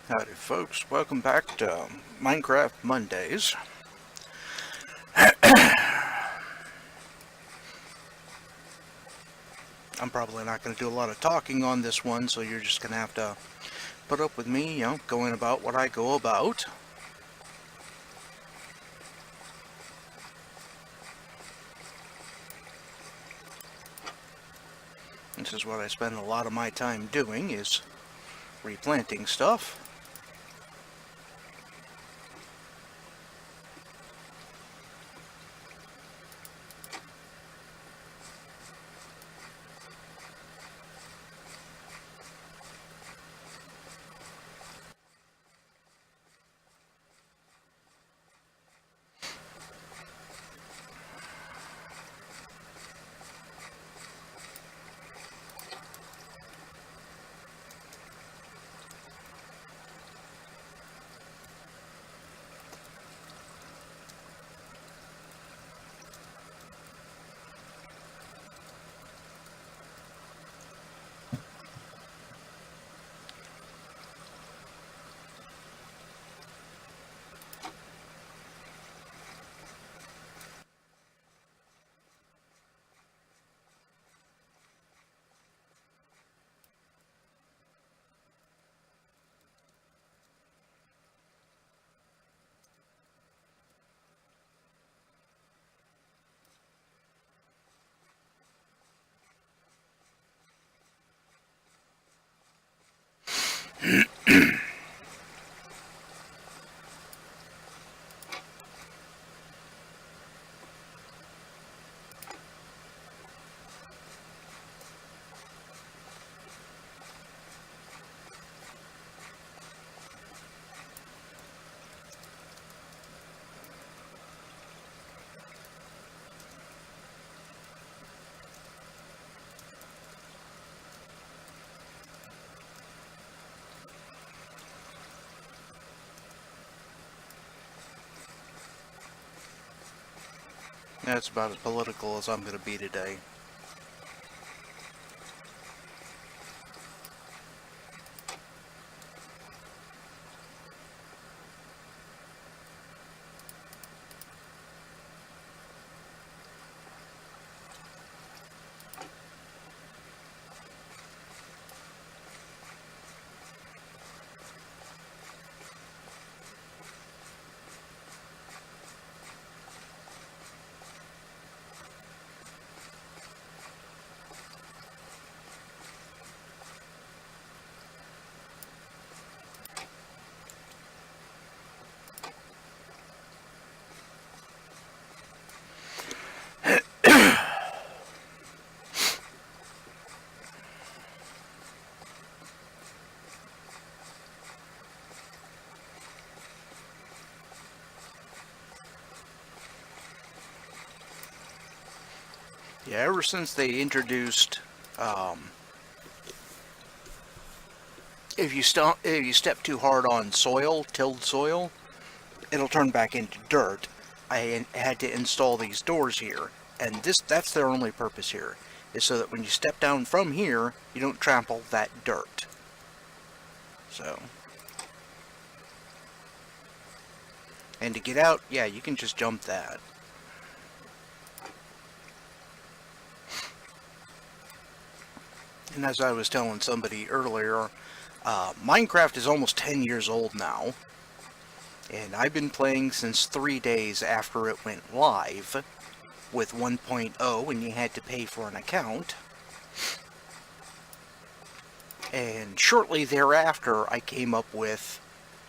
Howdy folks, welcome back to Minecraft Mondays. I'm probably not going to do a lot of talking on this one, so you're just going to have to put up with me, going about what I go about. This is what I spend a lot of my time doing, is replanting stuff. That's about as political as I'm going to be today. Yeah, ever since they introduced, if you step too hard on soil, tilled soil, it'll turn back into dirt. I had to install these doors here, and that's their only purpose here, is so that when you step down from here, you don't trample that dirt. So, and to get out, yeah, you can just jump that. And as I was telling somebody earlier, Minecraft is almost 10 years old now, and I've been playing since 3 days after it went live with 1.0, and you had to pay for an account. And shortly thereafter, I came up with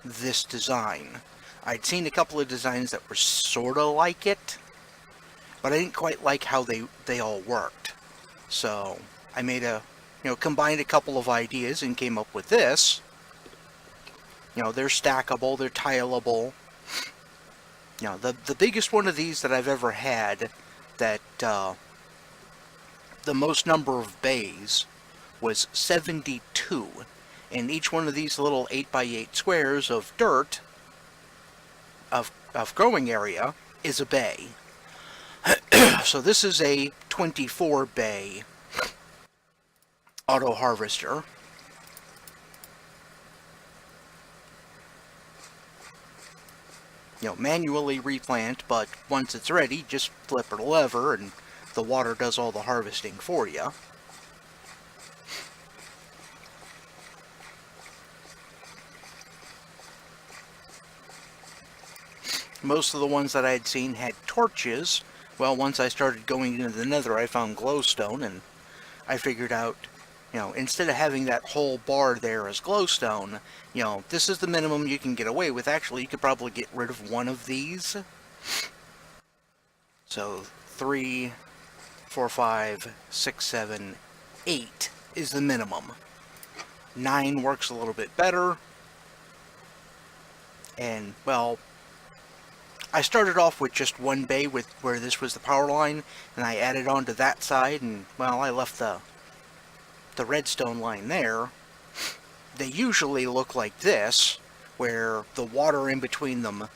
this design. I'd seen a couple of designs that were sort of like it, but I didn't quite like how they all worked. So I made combined a couple of ideas and came up with this. They're stackable, they're tileable. The biggest one of these that I've ever had, that the most number of bays was 72, and each one of these little 8x8 squares of dirt of growing area is a bay. So this is a 24 bay auto harvester. manually replant, but once it's ready, just flip a lever and the water does all the harvesting for you. Most of the ones that I had seen had torches. Well, once I started going into the nether, I found glowstone, and I figured out, instead of having that whole bar there as glowstone, this is the minimum you can get away with. Actually, you could probably get rid of one of these. So 3, 4, 5, 6, 7, 8 is the minimum. 9 works a little bit better. And, well, I started off with just one bay where this was the power line, and I added on to that side, and, well, I left the redstone line there. They usually look like this, where the water in between them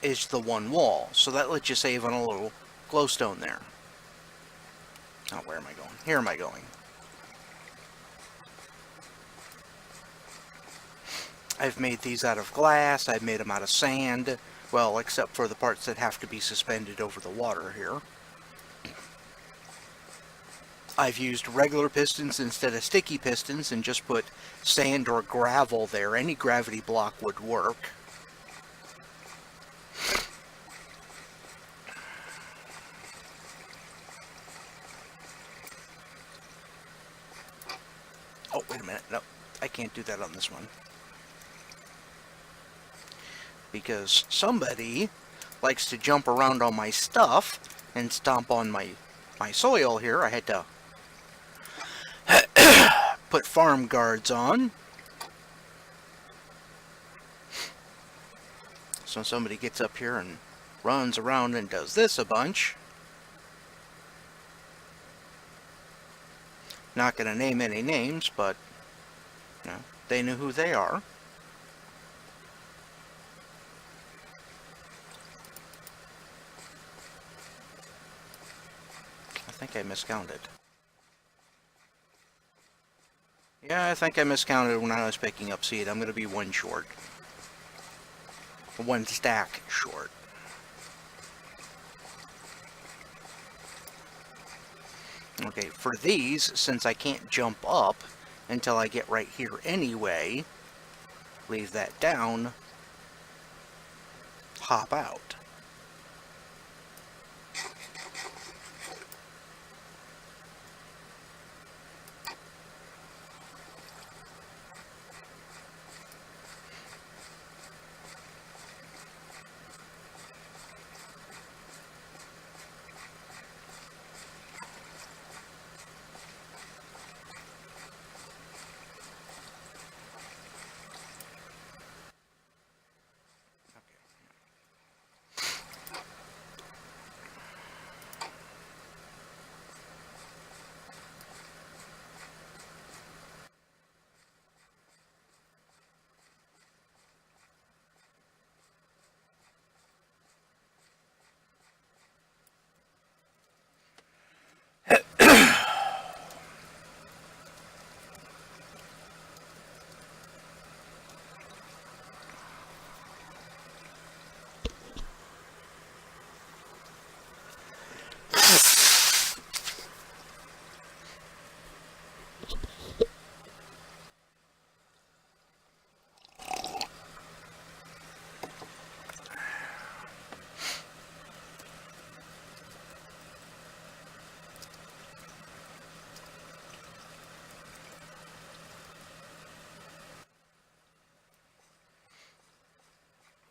is the one wall. So that lets you save on a little glowstone there. Oh, where am I going? Here am I going. I've made these out of glass, I've made them out of sand, well, except for the parts that have to be suspended over the water here. I've used regular pistons instead of sticky pistons and just put sand or gravel there. Any gravity block would work. Oh, wait a minute. No, I can't do that on this one. Because somebody likes to jump around on my stuff and stomp on my soil here. I had to put farm guards on. So somebody gets up here and runs around and does this a bunch. Not going to name any names, but they know who they are. I think I miscounted. Yeah, I think I miscounted when I was picking up seed. I'm going to be one short. One stack short. Okay, for these, since I can't jump up until I get right here anyway, leave that down, hop out.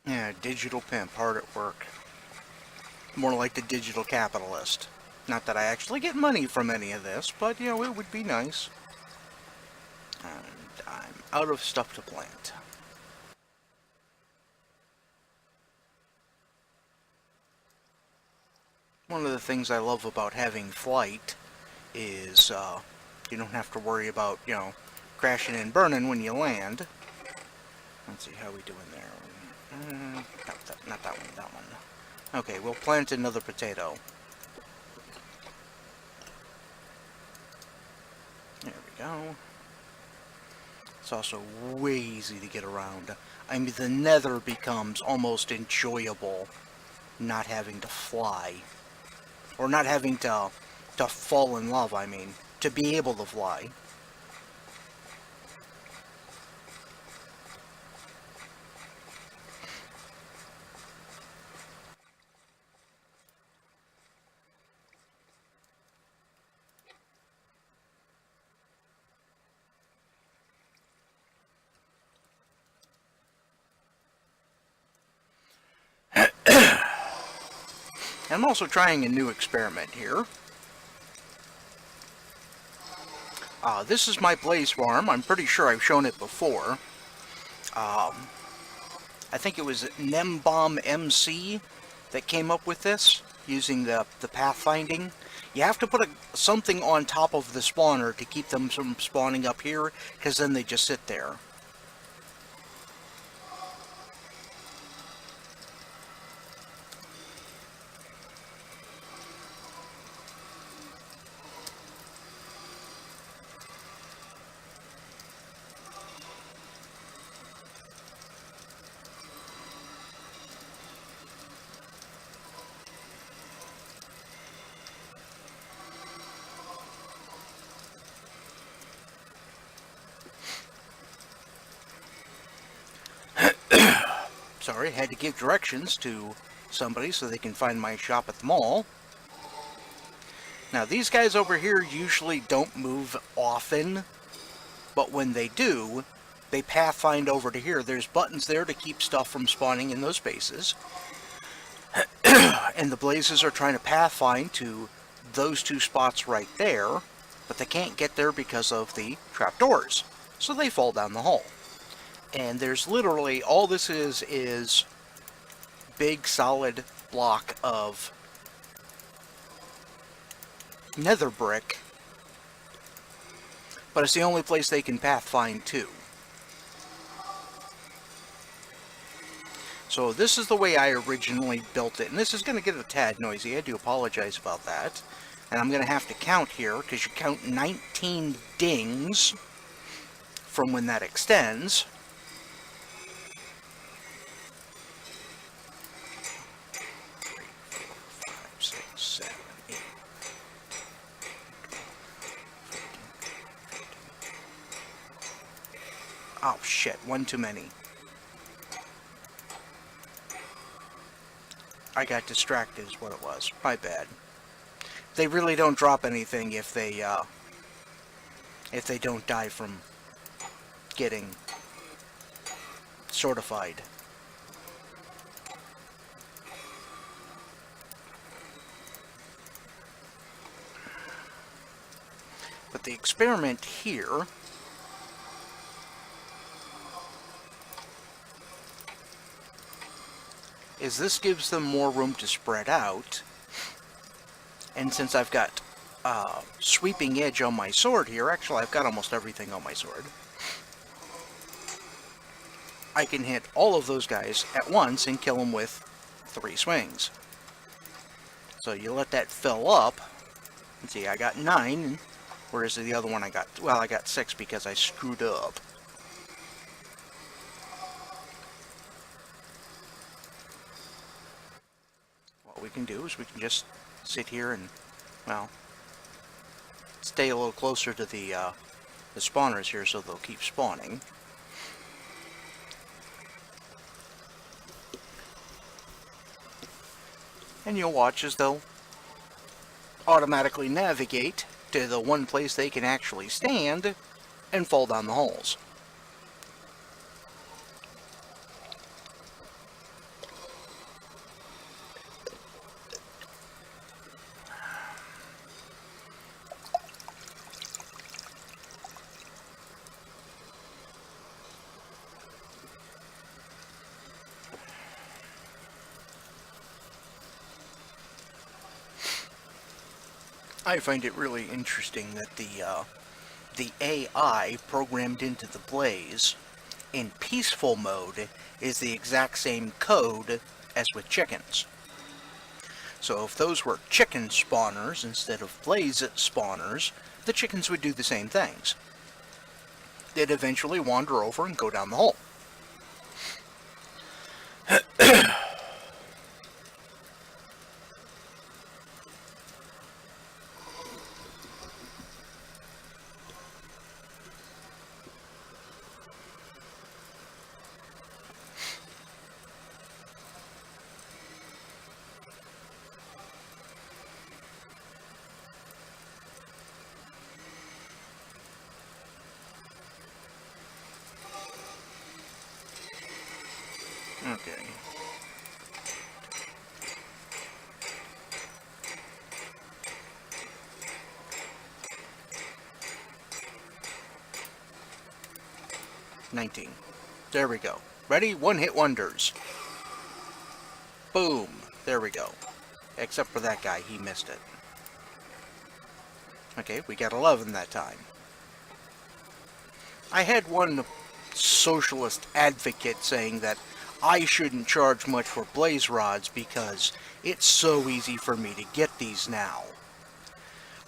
Yeah, digital pimp, hard at work. More like the digital capitalist. Not that I actually get money from any of this, but, it would be nice. And I'm out of stuff to plant. One of the things I love about having flight is you don't have to worry about, crashing and burning when you land. Let's see how we doing there. Not that one, that one. Okay, we'll plant another potato. There we go. It's also way easy to get around. I mean, the nether becomes almost enjoyable not having to fly. Or not having to fall in love, I mean. To be able to fly. I'm also trying a new experiment here. This is my blaze farm. I'm pretty sure I've shown it before. I think it was Nembomb MC that came up with this, using the pathfinding. You have to put something on top of the spawner to keep them from spawning up here, because then they just sit there. Sorry, I had to give directions to somebody so they can find my shop at the mall. Now, these guys over here usually don't move often, but when they do, they pathfind over to here. There's buttons there to keep stuff from spawning in those spaces. And the blazes are trying to pathfind to those two spots right there, but they can't get there because of the trapdoors. So they fall down the hole. And there's literally, all this is big solid block of nether brick, but it's the only place they can pathfind to. So this is the way I originally built it, and this is going to get a tad noisy. I do apologize about that. And I'm going to have to count here, because you count 19 dings from when that extends. Oh shit, one too many. I got distracted is what it was. My bad. They really don't drop anything if they don't die from getting sortified. But the experiment here is this gives them more room to spread out, and since I've got sweeping edge on my sword here, actually I've got almost everything on my sword, I can hit all of those guys at once and kill them with 3 swings. So you let that fill up, and see I got 9, whereas the other one I got 6 because I screwed up. What we can do is we can just sit here and, well, stay a little closer to the spawners here so they'll keep spawning. And you'll watch as they'll automatically navigate to the one place they can actually stand and fall down the holes. I find it really interesting that the AI programmed into the blaze in peaceful mode is the exact same code as with chickens. So if those were chicken spawners instead of blaze spawners, the chickens would do the same things. They'd eventually wander over and go down the hole. Okay. $19. There we go. Ready? One-hit wonders. Boom. There we go. Except for that guy, he missed it. Okay, we got 11 that time. I had one socialist advocate saying that I shouldn't charge much for blaze rods because it's so easy for me to get these now.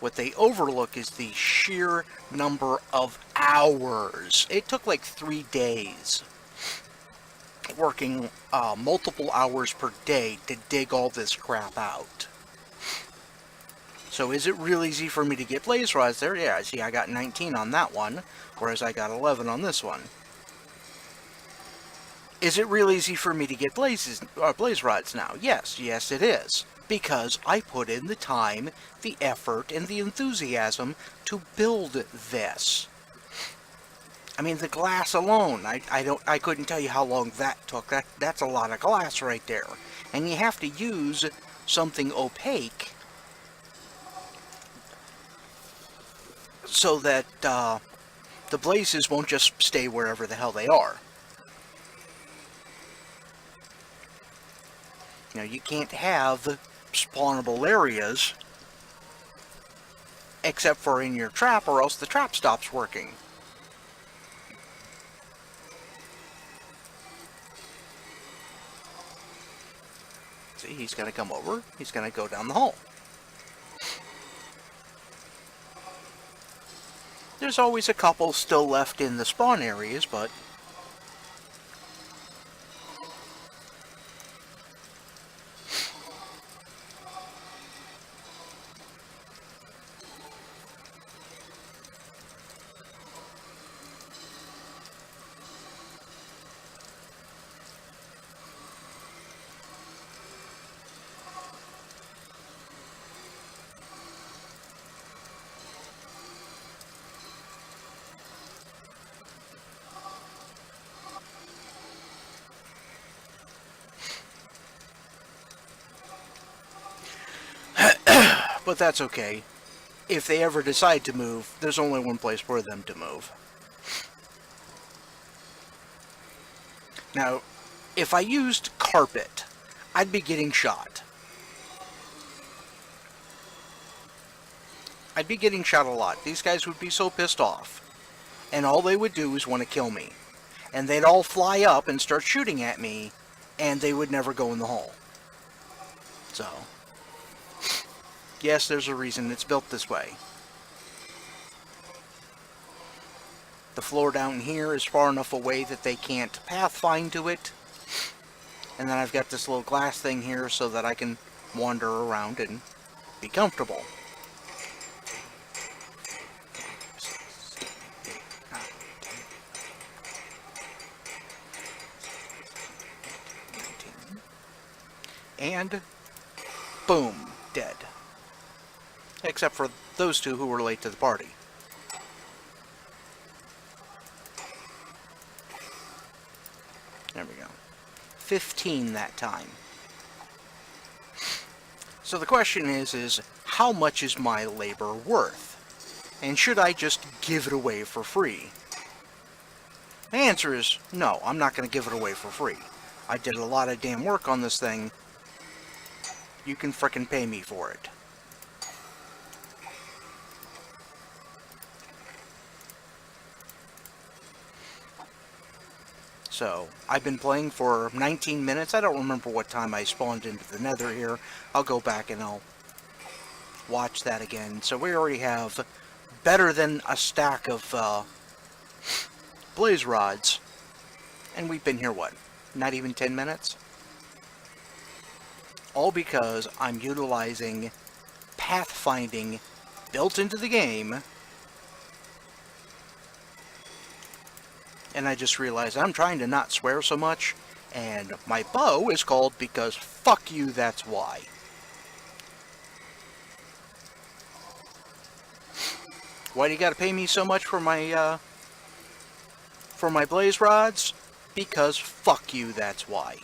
What they overlook is the sheer number of hours. It took like 3 days, working multiple hours per day to dig all this crap out. So is it real easy for me to get blaze rods there? Yeah, see, I got 19 on that one, whereas I got 11 on this one. Is it real easy for me to get blaze rods now? Yes, yes it is. Because I put in the time, the effort, and the enthusiasm to build this. I mean, the glass alone, I couldn't tell you how long that took. That's a lot of glass right there. And you have to use something opaque so that the blazes won't just stay wherever the hell they are. You know, you can't have spawnable areas except for in your trap, or else the trap stops working. See, he's going to come over, he's going to go down the hole. There's always a couple still left in the spawn areas, but that's okay. If they ever decide to move, there's only one place for them to move. Now, if I used carpet, I'd be getting shot. I'd be getting shot a lot. These guys would be so pissed off. And all they would do is want to kill me. And they'd all fly up and start shooting at me, and they would never go in the hole. So, yes, there's a reason it's built this way. The floor down here is far enough away that they can't pathfind to it. And then I've got this little glass thing here so that I can wander around and be comfortable. And boom, dead. Except for those two who were late to the party. There we go. 15 that time. So the question is how much is my labor worth? And should I just give it away for free? The answer is no, I'm not going to give it away for free. I did a lot of damn work on this thing. You can frickin' pay me for it. So, I've been playing for 19 minutes. I don't remember what time I spawned into the nether here. I'll go back and I'll watch that again. So we already have better than a stack of blaze rods. And we've been here, what? Not even 10 minutes? All because I'm utilizing pathfinding built into the game. And I just realized I'm trying to not swear so much. And my bow is called because fuck you, that's why. Why do you gotta pay me so much for my blaze rods? Because fuck you, that's why.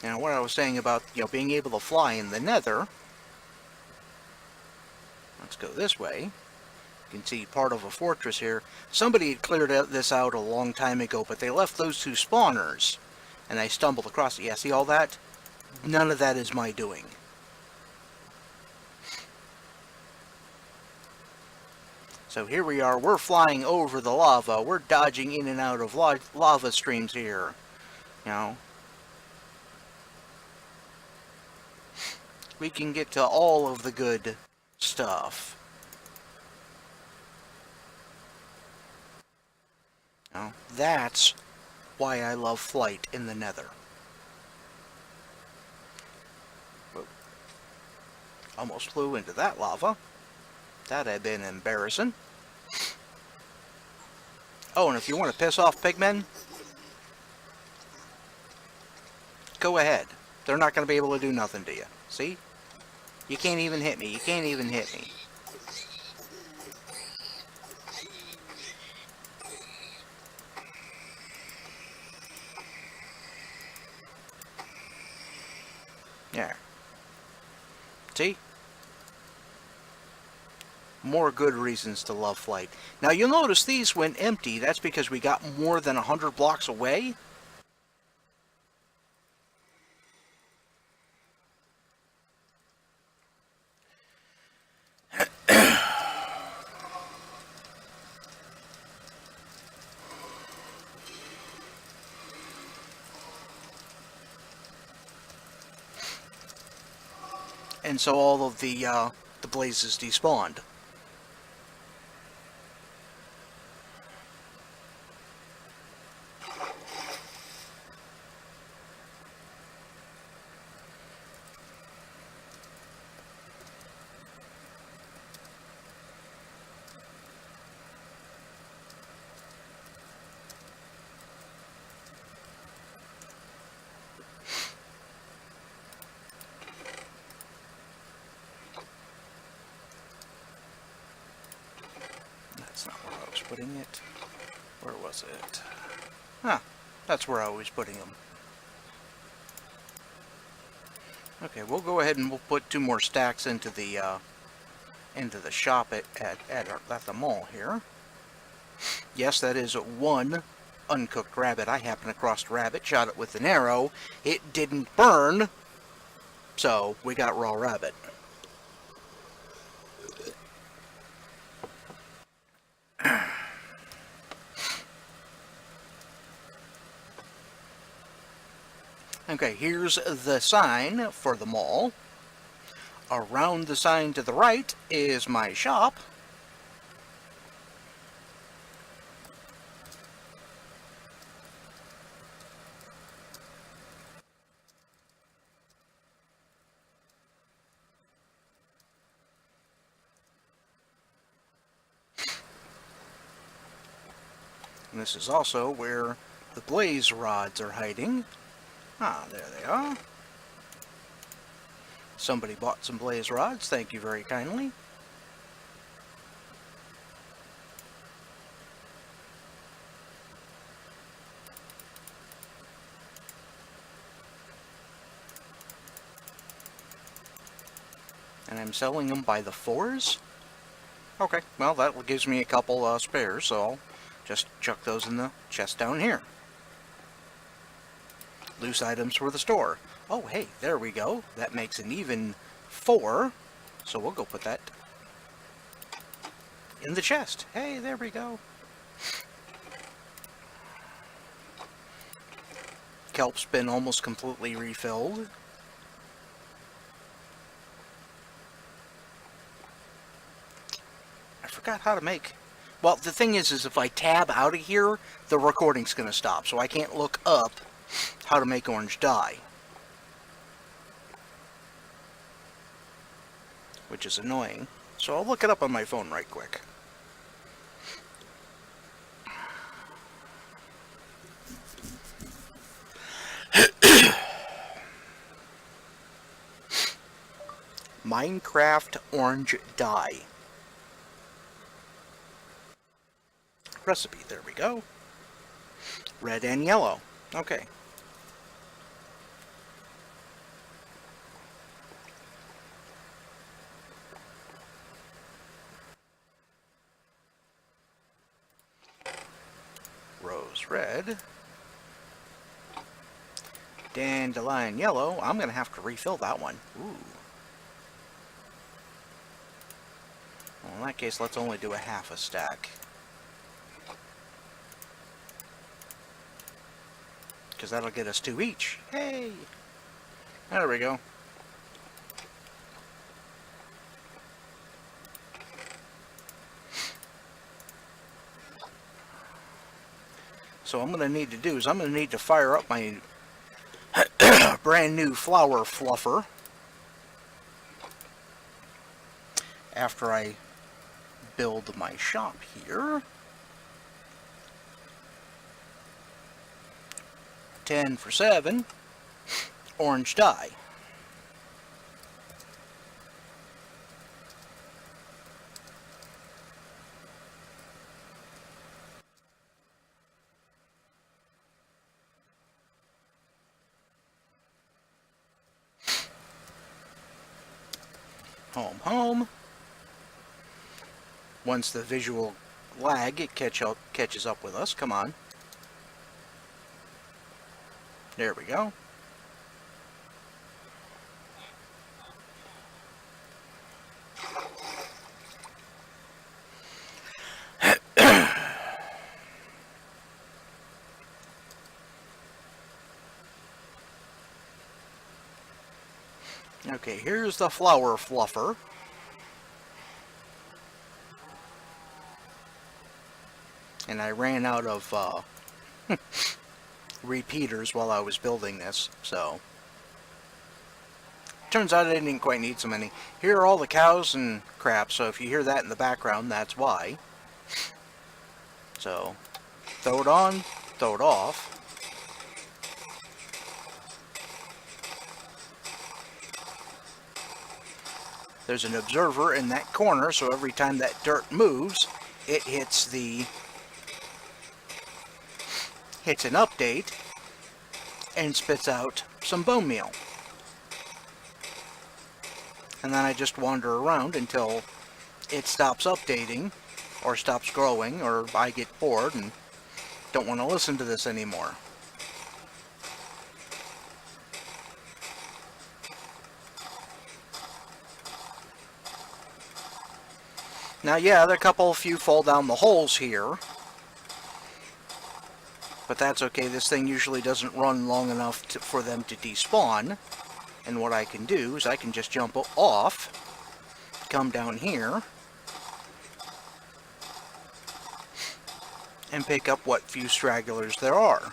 Now, what I was saying about, being able to fly in the nether. Let's go this way. You can see part of a fortress here. Somebody had cleared this out a long time ago, but they left those two spawners. And I stumbled across it. Yeah, see all that? None of that is my doing. So here we are. We're flying over the lava. We're dodging in and out of lava streams here. We can get to all of the good stuff. That's why I love flight in the nether. Whoa. Almost flew into that lava. That had been embarrassing. Oh, and if you want to piss off pigmen, go ahead. They're not going to be able to do nothing to you. See? You can't even hit me. You can't even hit me. There. See? More good reasons to love flight. Now you'll notice these went empty. That's because we got more than 100 blocks away. And so all of the blazes despawned. That's not where I was putting it. Where was it? Huh. That's where I was putting them. Okay, we'll go ahead and we'll put 2 more stacks into the shop at the mall here. Yes, that is 1 uncooked rabbit. I happened across a rabbit, shot it with an arrow. It didn't burn, so we got raw rabbit. Okay, here's the sign for the mall. Around the sign to the right is my shop. And this is also where the blaze rods are hiding. Ah, there they are. Somebody bought some blaze rods. Thank you very kindly. And I'm selling them by the 4s? Okay, well that gives me a couple spares, so I'll just chuck those in the chest down here. Loose items for the store. Oh, hey, there we go. That makes an even 4. So we'll go put that in the chest. Hey, there we go. Kelp's been almost completely refilled. forgot how to make... Well, the thing is if I tab out of here, the recording's going to stop, so I can't look up how to make orange dye. Which is annoying. So I'll look it up on my phone right quick. Minecraft orange dye. Recipe, there we go. Red and yellow. Okay. Rose red. Dandelion yellow. I'm going to have to refill that one. Ooh. Well, in that case, let's only do a half a stack. Because that'll get us 2 each. Hey! There we go. So what I'm going to need to do is I'm going to need to fire up my brand new Flower Fluffer after I build my shop here. 10 for 7. Orange dye. Home, home. Once the visual lag catches up with us, come on. There we go. Okay, here's the Flower Fluffer. And I ran out of repeaters while I was building this, so... Turns out I didn't quite need so many. Here are all the cows and crap, so if you hear that in the background, that's why. So, throw it on, throw it off. There's an observer in that corner, so every time that dirt moves, it hits an update and spits out some bone meal. And then I just wander around until it stops updating or stops growing, or I get bored and don't want to listen to this anymore. Now, yeah, there are a few fall down the holes here. But that's okay. This thing usually doesn't run long enough for them to despawn. And what I can do is I can just jump off, come down here, and pick up what few stragglers there are.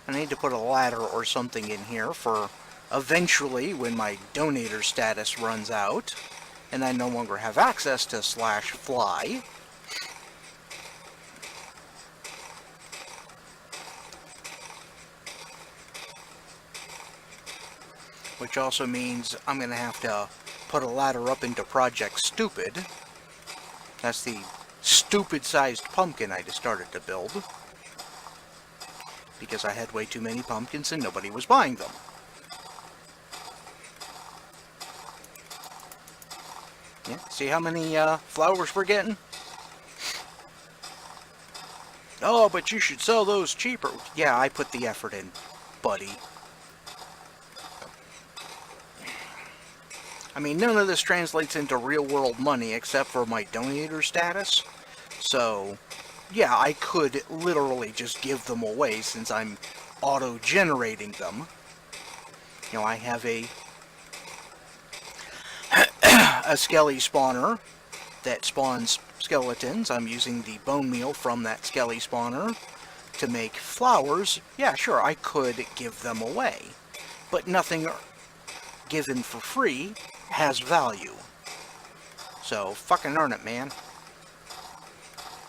I need to put a ladder or something in here for eventually when my donator status runs out and I no longer have access to /fly. Which also means I'm going to have to put a ladder up into Project Stupid. That's the stupid-sized pumpkin I just started to build. Because I had way too many pumpkins and nobody was buying them. Yeah, see how many flowers we're getting? Oh, but you should sell those cheaper. Yeah, I put the effort in, buddy. I mean, none of this translates into real-world money except for my donator status. So, yeah, I could literally just give them away since I'm auto-generating them. You know, I have a skelly spawner that spawns skeletons. I'm using the bone meal from that skelly spawner to make flowers. Yeah, sure, I could give them away, but nothing given for free has value. So, fucking earn it, man.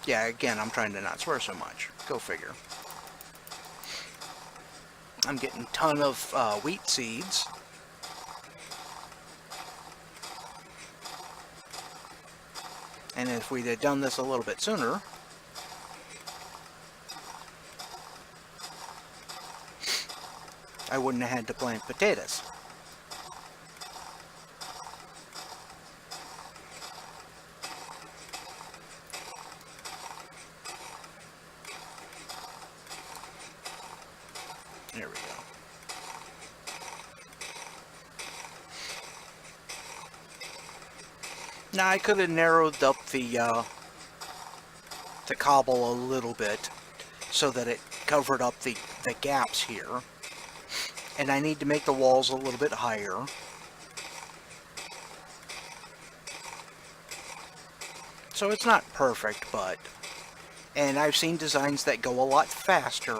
Yeah, again, I'm trying to not swear so much. Go figure. I'm getting a ton of wheat seeds. And if we'd have done this a little bit sooner, I wouldn't have had to plant potatoes. There we go. Now I could have narrowed up the cobble a little bit so that it covered up the gaps here. And I need to make the walls a little bit higher. So it's not perfect, but... And I've seen designs that go a lot faster.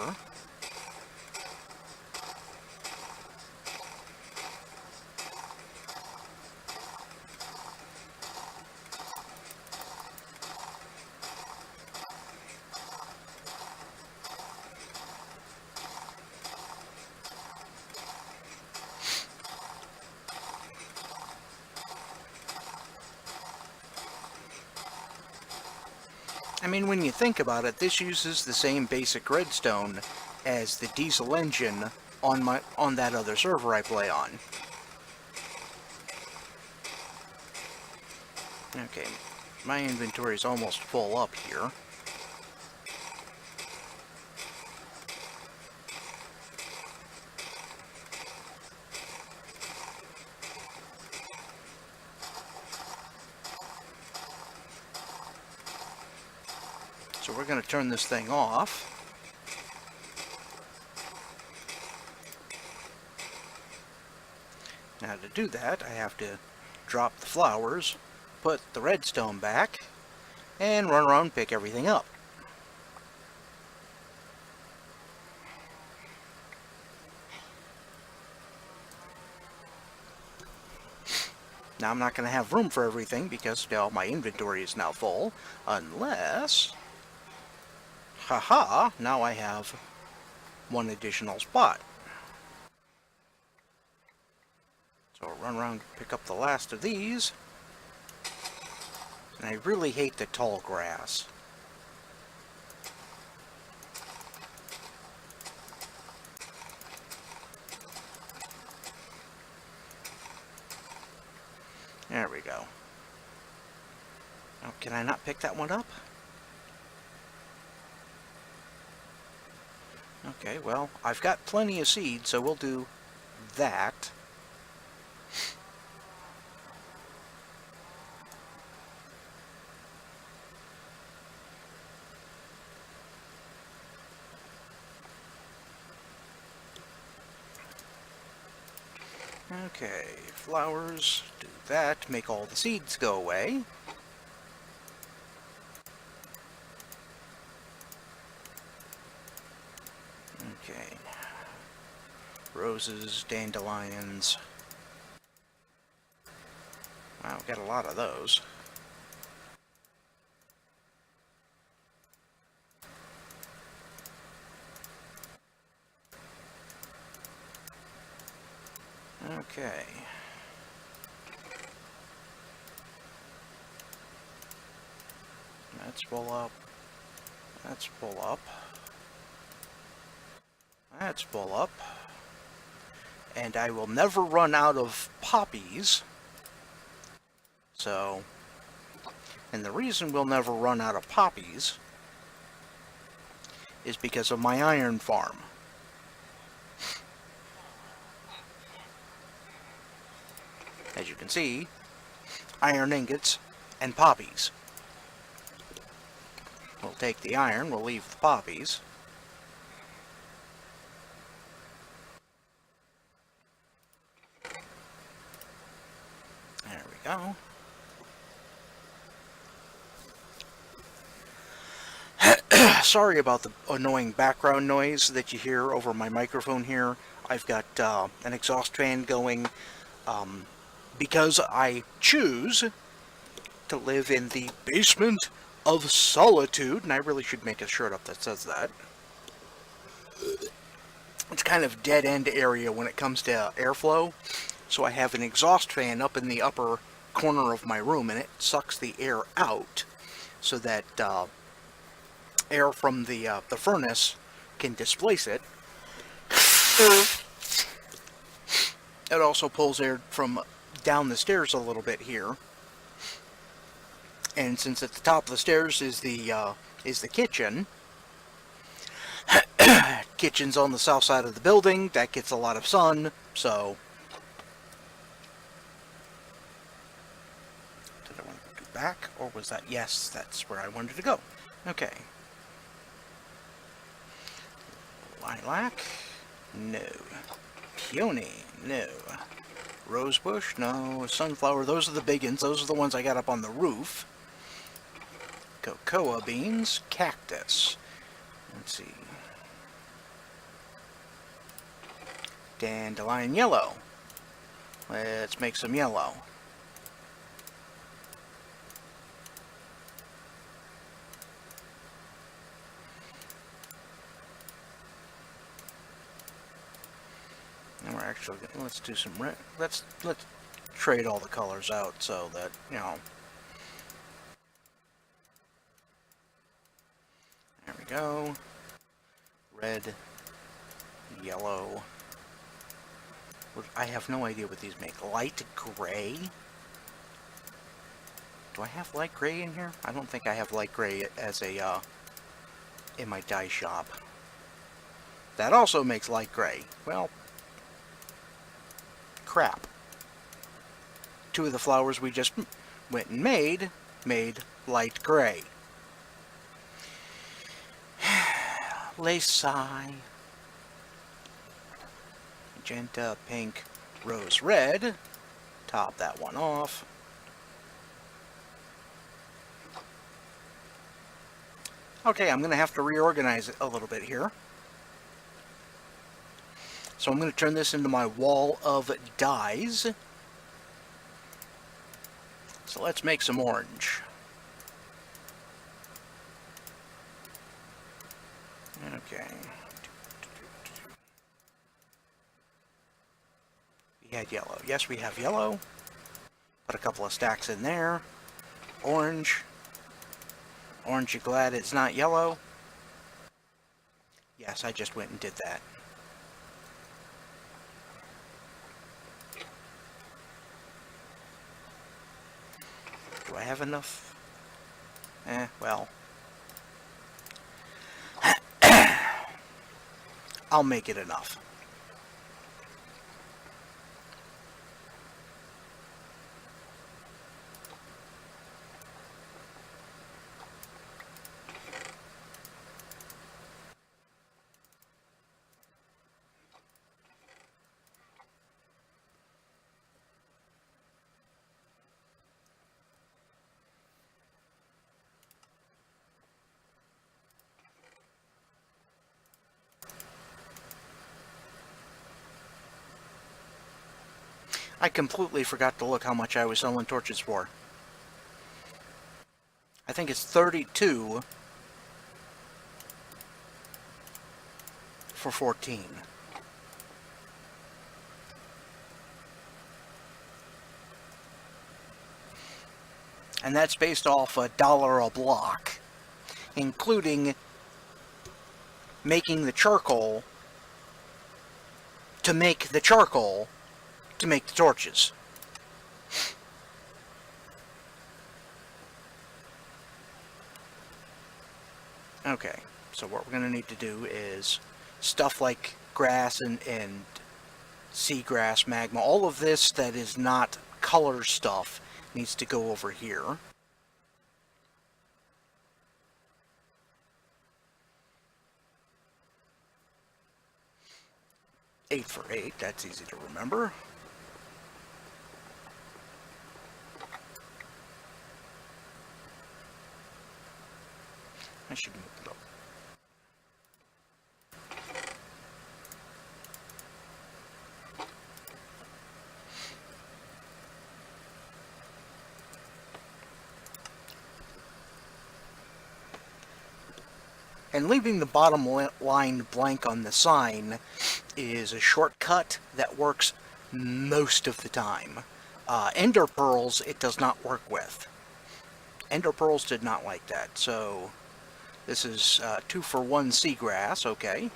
I mean, when you think about it, this uses the same basic redstone as the diesel engine on that other server I play on. Okay, my inventory is almost full up here. So we're going to turn this thing off. Now to do that, I have to drop the flowers, put the redstone back, and run around and pick everything up. Now I'm not going to have room for everything because, well, my inventory is now full, unless... Haha, now I have one additional spot. So I'll run around and pick up the last of these. And I really hate the tall grass. There we go. Oh, can I not pick that one up? Okay, well, I've got plenty of seeds, so we'll do that. Okay, flowers, do that, make all the seeds go away. Okay. Roses, dandelions. Wow, we got a lot of those. Okay. That's full up. That's full up. That's full up. And I will never run out of poppies. So, and the reason we'll never run out of poppies is because of my iron farm. As you can see, iron ingots and poppies. We'll take the iron, we'll leave the poppies. There we go. sorry about the annoying background noise that you hear over my microphone here. I've got an exhaust fan going because I choose to live in the basement of solitude, and I really should make a shirt up that says that. It's kind of dead-end area when it comes to airflow, so I have an exhaust fan up in the upper corner of my room, and it sucks the air out so that air from the furnace can displace it. It also pulls air from down the stairs a little bit here, and since at the top of the stairs is the kitchen. Kitchen's on the south side of the building. That gets a lot of sun, so... Did I want to go back, or was that... Yes, that's where I wanted to go. Okay. Lilac? No. Peony? No. Rosebush? No. Sunflower? Those are the big ones. Those are the ones I got up on the roof. Cocoa beans? Cactus. Let's see. Dandelion yellow. Let's make some yellow. And we're actually let's do some red. Let's trade all the colors out so that, you know. There we go. Red, yellow. I have no idea what these make. Light gray? Do I have light gray in here? I don't think I have light gray as a, in my dye shop. That also makes light gray. Well, crap. Two of the flowers we just went and made light gray. Lace eye. Magenta, pink, rose red. Top that one off. Okay, I'm going to have to reorganize it a little bit here. So I'm going to turn this into my wall of dyes. So let's make some orange. Okay. We had yellow. Yes, we have yellow. Put a couple of stacks in there. Orange. Orange, you glad it's not yellow? Yes, I just went and did that. Do I have enough? Well. I'll make it enough. I completely forgot to look how much I was selling torches for. I think it's 32 for 14. And that's based off $1 a block, including making the charcoal to make the charcoal to make the torches. Okay, so what we're going to need to do is stuff like grass and seagrass, magma, all of this that is not color stuff needs to go over here. Eight for 8, that's easy to remember. I should move it up. And leaving the bottom line blank on the sign is a shortcut that works most of the time. Ender pearls it does not work with. Ender pearls did not like that, so this is 2 for 1 seagrass, okay.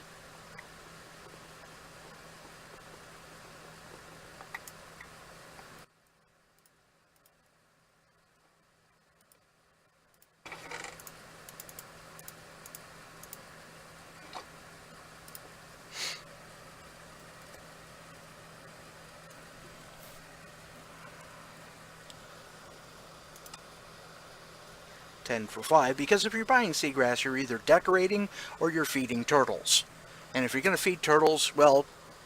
$10 for 5, because if you're buying seagrass, you're either decorating or you're feeding turtles. And if you're going to feed turtles, well,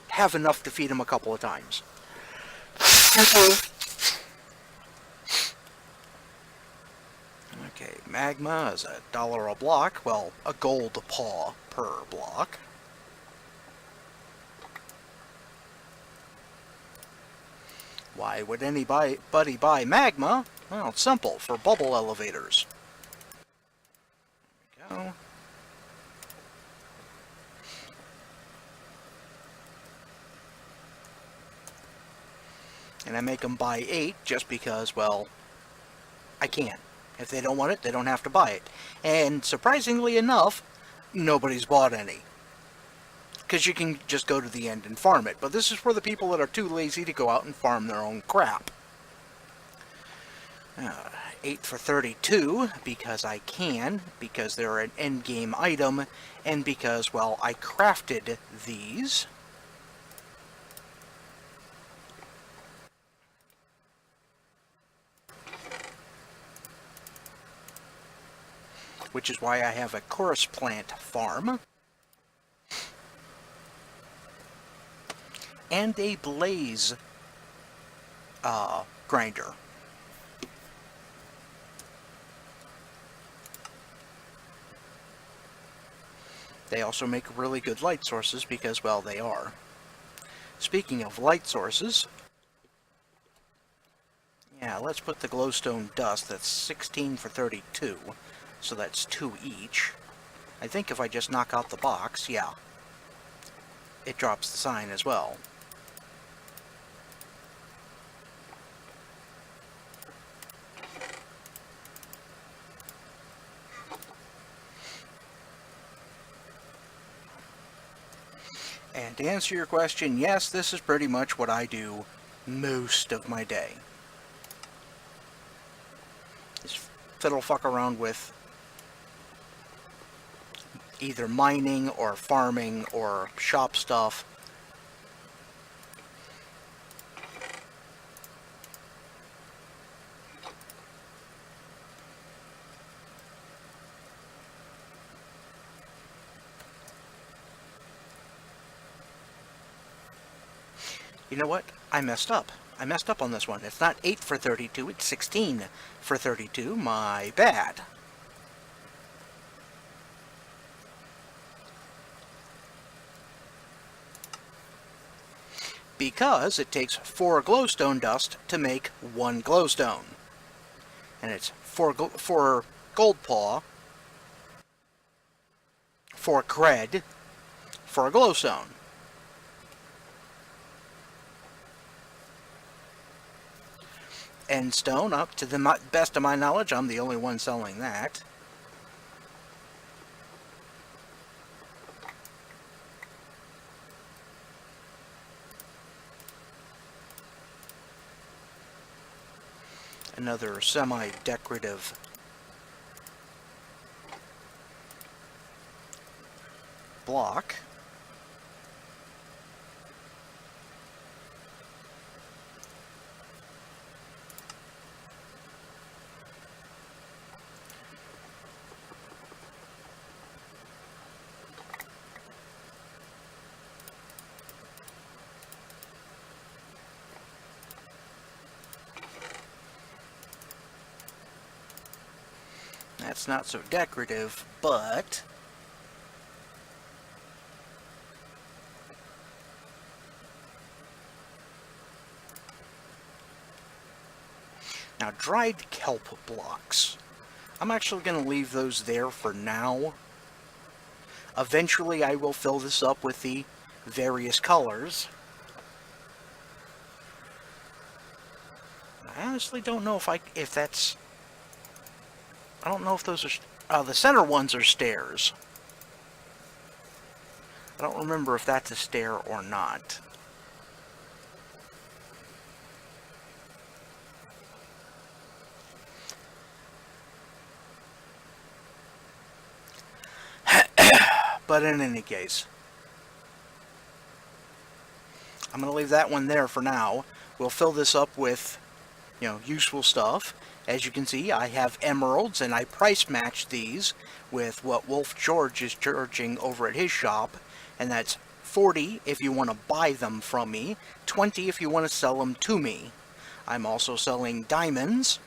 have enough to feed them a couple of times. Okay, magma is $1 a block. Well, a gold paw per block. Why would anybody buy magma? Well, it's simple, for bubble elevators. There we go. And I make them buy 8 just because, well, I can. If they don't want it, they don't have to buy it. And surprisingly enough, nobody's bought any. Because you can just go to the end and farm it. But this is for the people that are too lazy to go out and farm their own crap. 8 for 32, because I can, because they're an endgame item, and because, well, I crafted these. Which is why I have a chorus plant farm. And a blaze grinder. They also make really good light sources because, well, they are. Speaking of light sources, yeah, let's put the glowstone dust. That's 16 for 32, so that's 2 each. I think if I just knock out the box, yeah, it drops the sign as well. And to answer your question, yes, this is pretty much what I do most of my day. Just fiddle fuck around with either mining or farming or shop stuff. You know what? I messed up. I messed up on this one. It's not 8 for 32, it's 16 for 32. My bad. Because it takes 4 glowstone dust to make 1 glowstone. And it's 4 gold paw, 4 cred, for a glowstone. End stone, up to the best of my knowledge, I'm the only one selling that. Another semi-decorative block. That's not so decorative, but now dried kelp blocks. I'm actually going to leave those there for now. Eventually I will fill this up with the various colors. I honestly don't know if that's... I don't know if those are... the center ones are stairs. I don't remember if that's a stair or not. But in any case, I'm going to leave that one there for now. We'll fill this up with, useful stuff. As you can see, I have emeralds, and I price matched these with what Wolf George is charging over at his shop, and that's 40 if you want to buy them from me, 20 if you want to sell them to me. I'm also selling diamonds.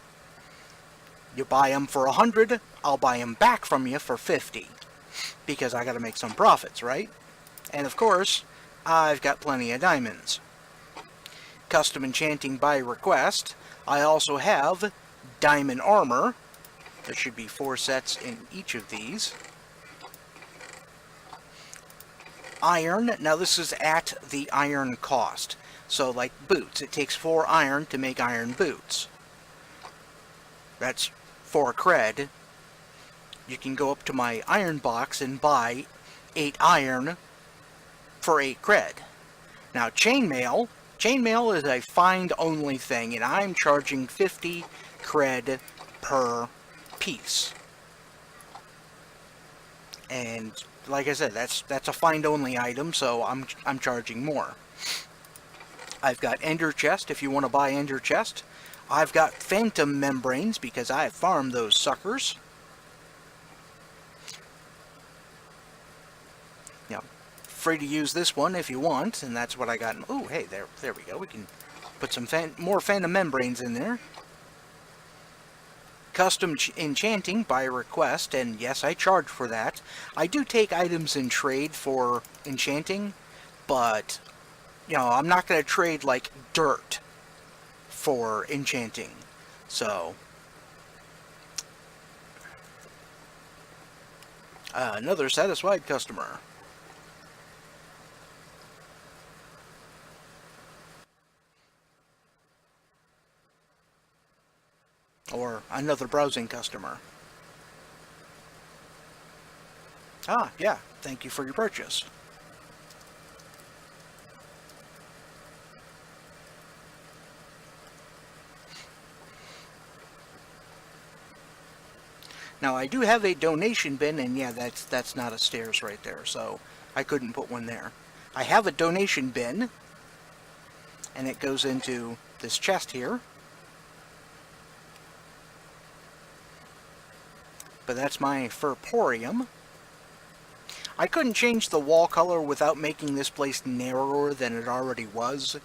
You buy them for 100, I'll buy them back from you for 50. Because I gotta make some profits, right? And of course, I've got plenty of diamonds. Custom enchanting by request. I also have diamond armor. There should be 4 sets in each of these. Iron. Now this is at the iron cost. So like boots, it takes 4 iron to make iron boots. That's 4 cred. You can go up to my iron box and buy 8 iron for 8 cred. Now chainmail is a find only thing, and I'm charging 50 cred per piece. And like I said, that's a find only item, so I'm charging more. I've got ender chest if you want to buy ender chest. I've got phantom membranes because I farmed those suckers. Free to use this one if you want, and that's what I got. Oh, hey, there we go. We can put some more phantom membranes in there. Custom enchanting by request, and yes, I charge for that. I do take items in trade for enchanting, but, I'm not going to trade, like, dirt for enchanting. So, another satisfied customer. Or another browsing customer. Ah, yeah, thank you for your purchase. Now I do have a donation bin, and yeah, that's not a stairs right there, so I couldn't put one there. I have a donation bin, and it goes into this chest here. But that's my Furporium. I couldn't change the wall color without making this place narrower than it already was.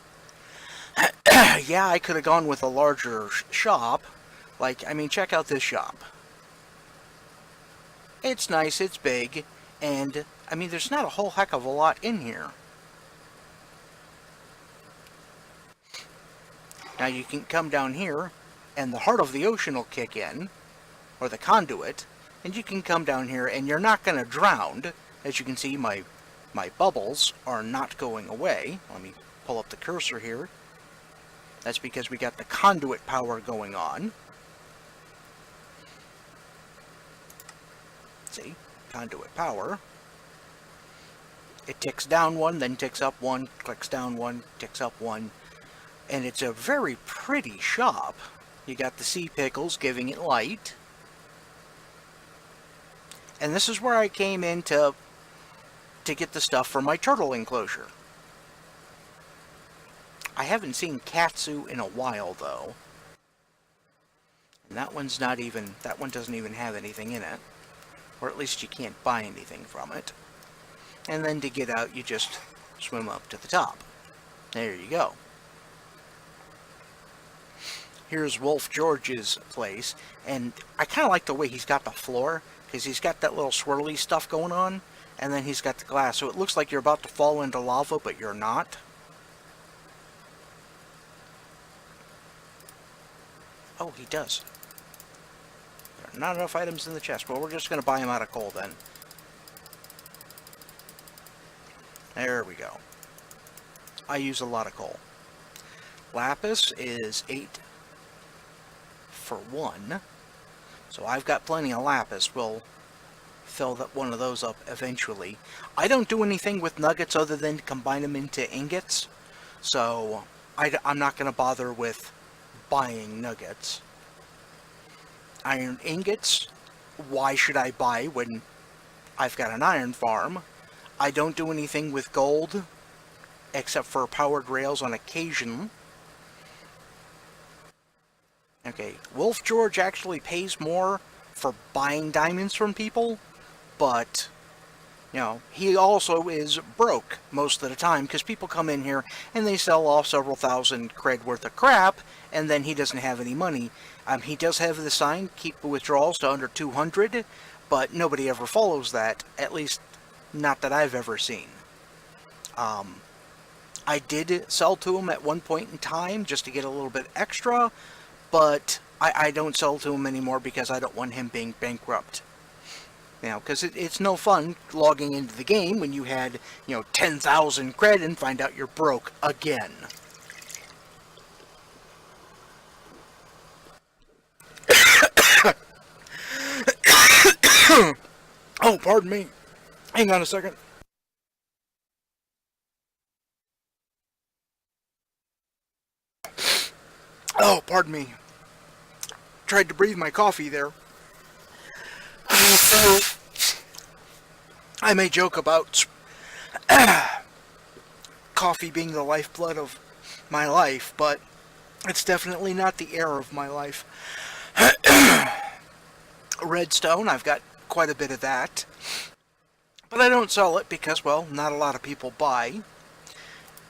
Yeah, I could have gone with a larger shop. Check out this shop. It's nice, it's big, and, there's not a whole heck of a lot in here. Now you can come down here, and the heart of the ocean will kick in, or the conduit, and you can come down here and you're not going to drown. As you can see, my bubbles are not going away. Let me pull up the cursor here. That's because we got the conduit power going on. See? Conduit power. It ticks down 1, then ticks up 1, clicks down 1, ticks up 1. And it's a very pretty shop. You got the sea pickles giving it light. And this is where I came in to get the stuff for my turtle enclosure. I haven't seen Katsu in a while, though. And that one doesn't even have anything in it. Or at least you can't buy anything from it. And then to get out, you just swim up to the top. There you go. Here's Wolf George's place, and I kind of like the way he's got the floor, because he's got that little swirly stuff going on, and then he's got the glass, so it looks like you're about to fall into lava, but you're not. Oh, he does. There are not enough items in the chest. Well, we're just going to buy him out of coal, then. There we go. I use a lot of coal. Lapis is 8 for 1. So I've got plenty of lapis. We'll fill one of those up eventually. I don't do anything with nuggets other than combine them into ingots. So I'm not going to bother with buying nuggets. Iron ingots, why should I buy when I've got an iron farm? I don't do anything with gold, except for powered rails on occasion. Okay, Wolf George actually pays more for buying diamonds from people, but, you know, he also is broke most of the time, because people come in here and they sell off several thousand cred worth of crap, and then he doesn't have any money. He does have the sign, keep the withdrawals to under 200, but nobody ever follows that, at least not that I've ever seen. I did sell to him at one point in time just to get a little bit extra, but I don't sell to him anymore because I don't want him being bankrupt. You know, because it's no fun logging into the game when you had, 10,000 cred and find out you're broke again. Oh, pardon me. Hang on a second. Oh, pardon me. Tried to breathe my coffee there. I may joke about coffee being the lifeblood of my life, but it's definitely not the air of my life. Redstone, I've got quite a bit of that. But I don't sell it because, well, not a lot of people buy.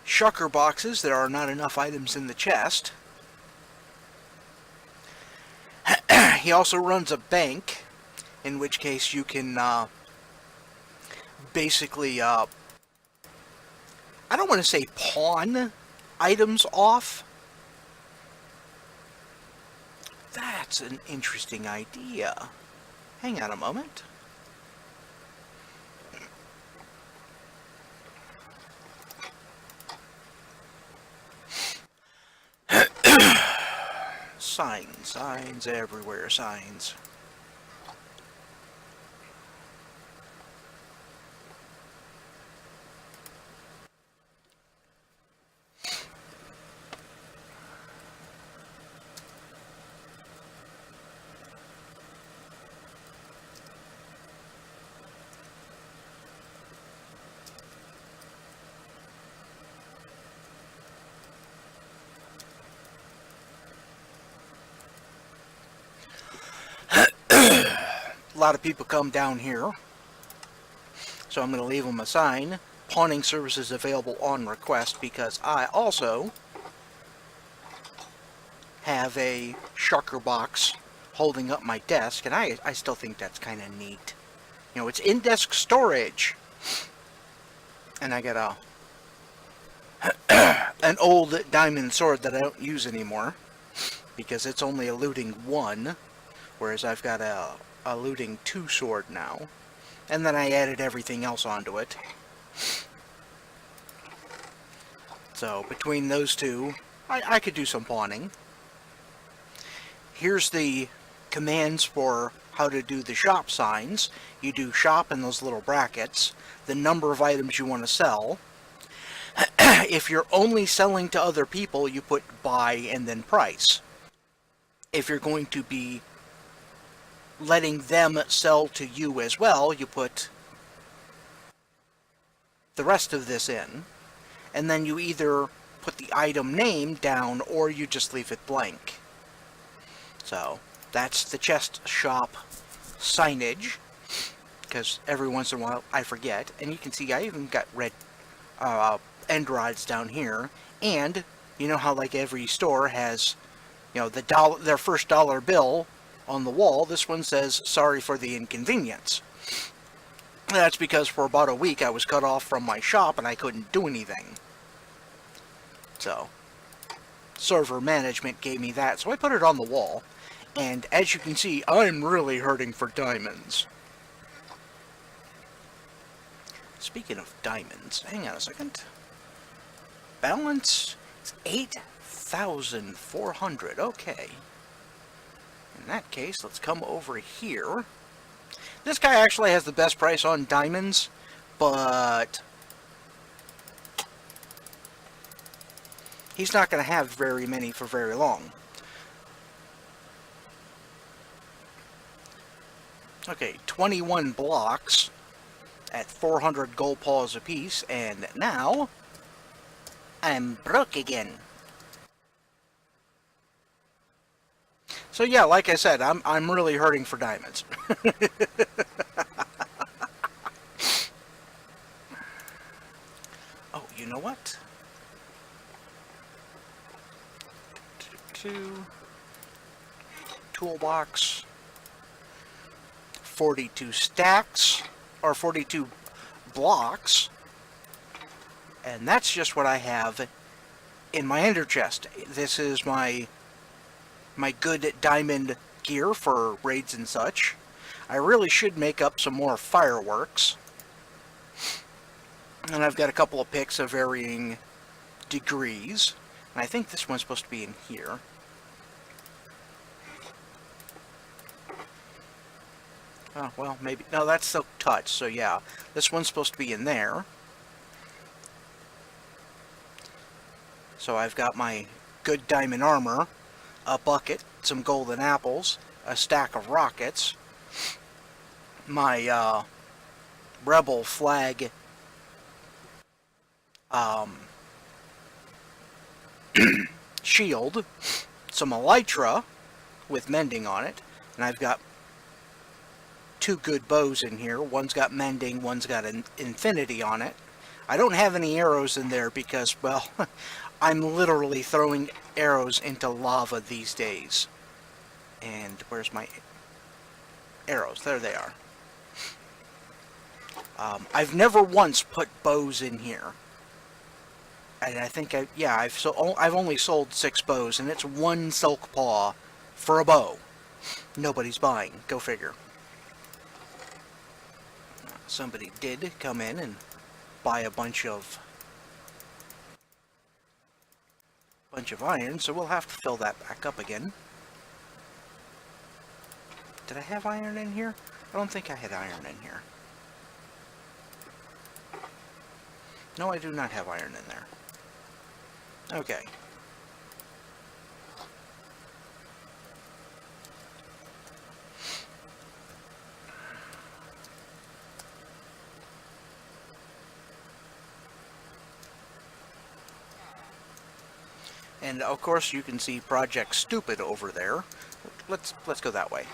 Shulker boxes, there are not enough items in the chest. He also runs a bank, in which case you can basically, I don't want to say pawn items off. That's an interesting idea. Hang on a moment. Signs everywhere, signs. A lot of people come down here, so I'm going to leave them a sign. Pawning services available on request, because I also have a shulker box holding up my desk, and I still think that's kind of neat. You know, it's in-desk storage. And I got an old diamond sword that I don't use anymore, because it's only a looting 1, whereas I've got a looting 2 sword now. And then I added everything else onto it. So, between those two, I could do some pawning. Here's the commands for how to do the shop signs. You do shop in those little brackets, the number of items you want to sell. If you're only selling to other people, you put buy and then price. If you're going to be letting them sell to you as well, you put the rest of this in, and then you either put the item name down or you just leave it blank. So that's the chest shop signage, because every once in a while I forget. And you can see I even got red end rods down here, and you know how like every store has, you know, their first dollar bill on the wall. This one says, "Sorry for the inconvenience." That's because for about a week I was cut off from my shop and I couldn't do anything. So, server management gave me that, so I put it on the wall. And as you can see, I'm really hurting for diamonds. speaking of diamonds, hang on a second. Balance, it's 8,400. Okay. In that case, let's come over here. This guy actually has the best price on diamonds, but he's not going to have very many for very long. Okay, 21 blocks at 400 gold paws apiece, and now I'm broke again. So yeah, like I said, I'm really hurting for diamonds. Oh, you know what? 2 toolbox, 42 stacks, or 42 blocks, and that's just what I have in my ender chest. This is my good diamond gear for raids and such. I really should make up some more fireworks. And I've got a couple of picks of varying degrees. And I think this one's supposed to be in here. Oh, well, maybe. No, that's Silk Touch, so yeah. This one's supposed to be in there. So I've got my good diamond armor, a bucket, some golden apples, a stack of rockets, my rebel flag shield, some elytra with mending on it, and I've got 2 good bows in here. One's got mending, one's got an infinity on it. I don't have any arrows in there because, well, I'm literally throwing arrows into lava these days. And where's my arrows? There they are. I've never once put bows in here. And I think I've only sold 6 bows, and it's 1 silk paw for a bow. Nobody's buying. Go figure. Somebody did come in and buy a bunch of iron, so we'll have to fill that back up again. Did I have iron in here? I don't think I had iron in here. No, I do not have iron in there. Okay. And of course you can see Project Stupid over there. Let's go that way.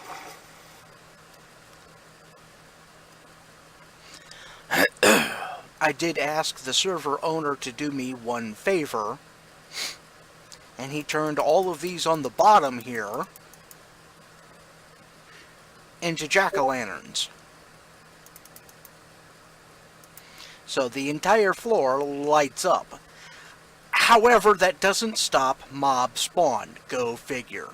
I did ask the server owner to do me one favor, and he turned all of these on the bottom here into jack-o'-lanterns. So the entire floor lights up. However, that doesn't stop mob spawn. Go figure.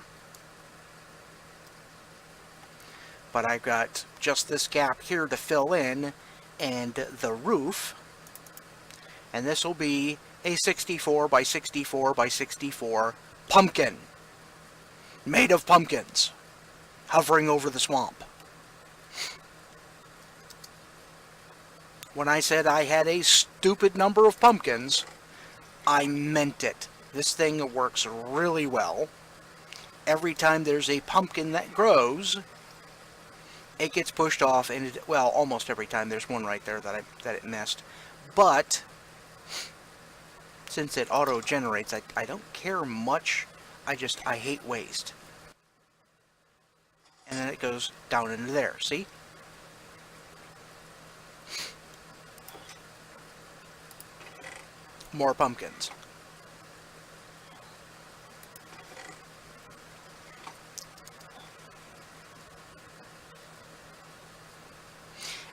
But I've got just this gap here to fill in, and the roof. And this will be a 64 by 64 by 64 pumpkin. Made of pumpkins. Hovering over the swamp. When I said I had a stupid number of pumpkins, I meant it. This thing works really well. Every time there's a pumpkin that grows, it gets pushed off, and well, almost every time. There's one right there that it missed. But since it auto-generates, I don't care much. I hate waste. And then it goes down into there. See? More pumpkins.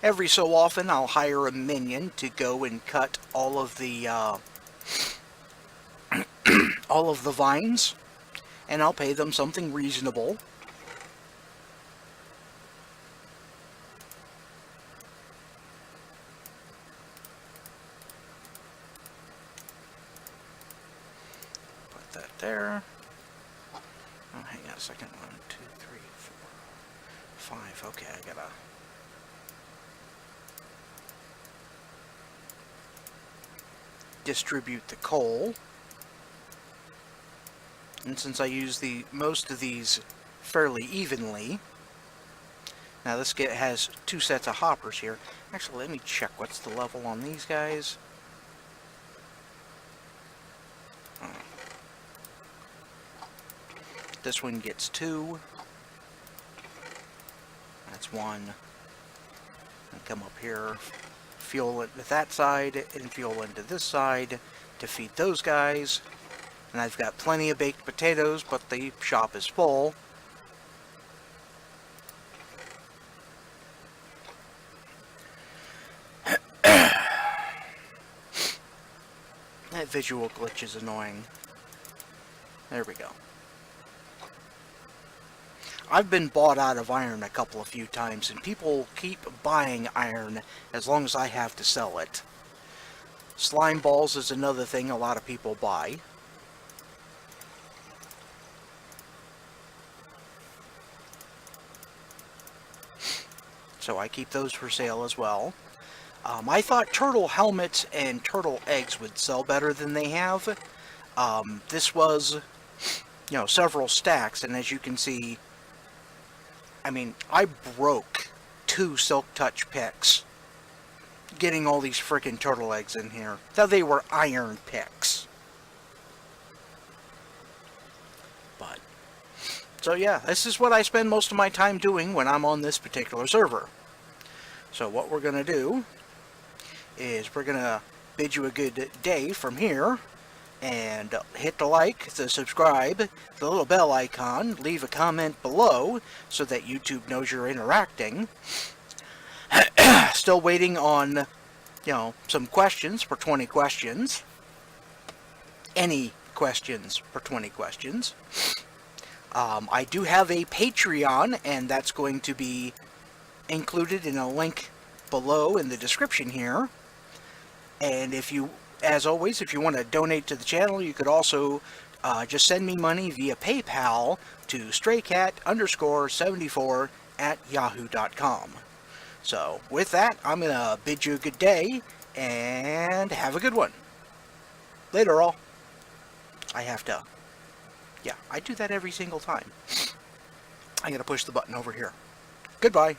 Every so often, I'll hire a minion to go and cut all of the vines, and I'll pay them something reasonable. there. Oh, hang on a second. 1, 2, 3, 4, 5. Okay, I gotta... distribute the coal. And since I use most of these fairly evenly, now this has 2 sets of hoppers here. Actually, let me check what's the level on these guys. This one gets 2. That's 1. And come up here, fuel it to that side, and fuel into this side to feed those guys. And I've got plenty of baked potatoes, but the shop is full. That visual glitch is annoying. There we go. I've been bought out of iron a few times, and people keep buying iron as long as I have to sell it. Slime balls is another thing a lot of people buy. So I keep those for sale as well. I thought turtle helmets and turtle eggs would sell better than they have. This was, several stacks, and as you can see, I mean, I broke 2 Silk Touch picks getting all these frickin' turtle eggs in here. Though they were iron picks. But, so yeah, this is what I spend most of my time doing when I'm on this particular server. So what we're going to do is we're going to bid you a good day from here, and hit the like, the subscribe, the little bell icon, leave a comment below so that YouTube knows you're interacting. Still waiting on, some questions for 20 questions. Any questions for 20 questions. I do have a Patreon, and that's going to be included in a link below in the description here. And as always, if you want to donate to the channel, you could also just send me money via PayPal to straycat_74@yahoo.com. So, with that, I'm going to bid you a good day, and have a good one. Later, all. I do that every single time. I got to push the button over here. Goodbye.